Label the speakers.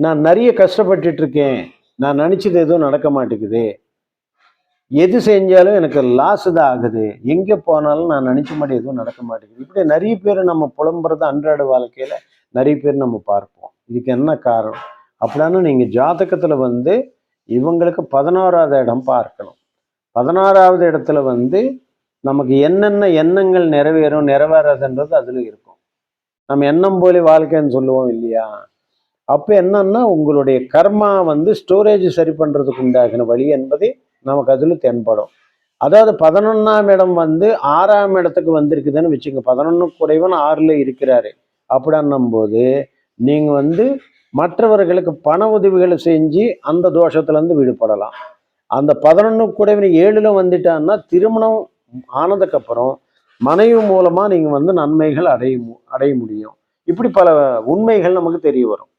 Speaker 1: நான் நிறைய கஷ்டப்பட்டுட்டு இருக்கேன், நான் நினச்சது எதுவும் நடக்க மாட்டேங்குது, எது செஞ்சாலும் எனக்கு லாஸ் தான் ஆகுது, எங்கே போனாலும் நான் நினச்ச மாதிரி எதுவும் நடக்க மாட்டேங்குது, இப்படி நிறைய பேர் நம்ம புலம்புறது அன்றாட வாழ்க்கையில் நிறைய பேர் நம்ம பார்ப்போம். இதுக்கு என்ன காரணம் அப்படின்னா, நீங்கள் ஜாதகத்தில் வந்து இவங்களுக்கு 11வது இடம் பார்க்கணும். 16வது இடத்துல வந்து நமக்கு என்னென்ன எண்ணங்கள் நிறைவேறும் நிறைவேறாதுன்றது அதில் இருக்கும். நம்ம எண்ணம் போல வாழ்க்கைன்னு சொல்லுவோம் இல்லையா? அப்போ என்னன்னா, உங்களுடைய கர்மா வந்து ஸ்டோரேஜ் சரி பண்ணுறதுக்கு உண்டாகின வழி என்பது நமக்கு அதில் தென்படும். அதாவது 11ஆம் இடம் வந்து 6ஆம் இடத்துக்கு வந்திருக்குதுன்னு வச்சுங்க. 11 குறைவன் 6ல் இருக்கிறாரு அப்படின்னும் போது நீங்கள் வந்து மற்றவர்களுக்கு பண உதவிகளை செஞ்சு அந்த தோஷத்துலேருந்து விடுபடலாம். அந்த 11 குடைவன் 7ல் வந்துட்டான்னா திருமணம் ஆனதுக்கப்புறம் மனைவி மூலமாக நீங்கள் வந்து நன்மைகள் அடைய முடியும். இப்படி பல உண்மைகள் நமக்கு தெரிய வரும்.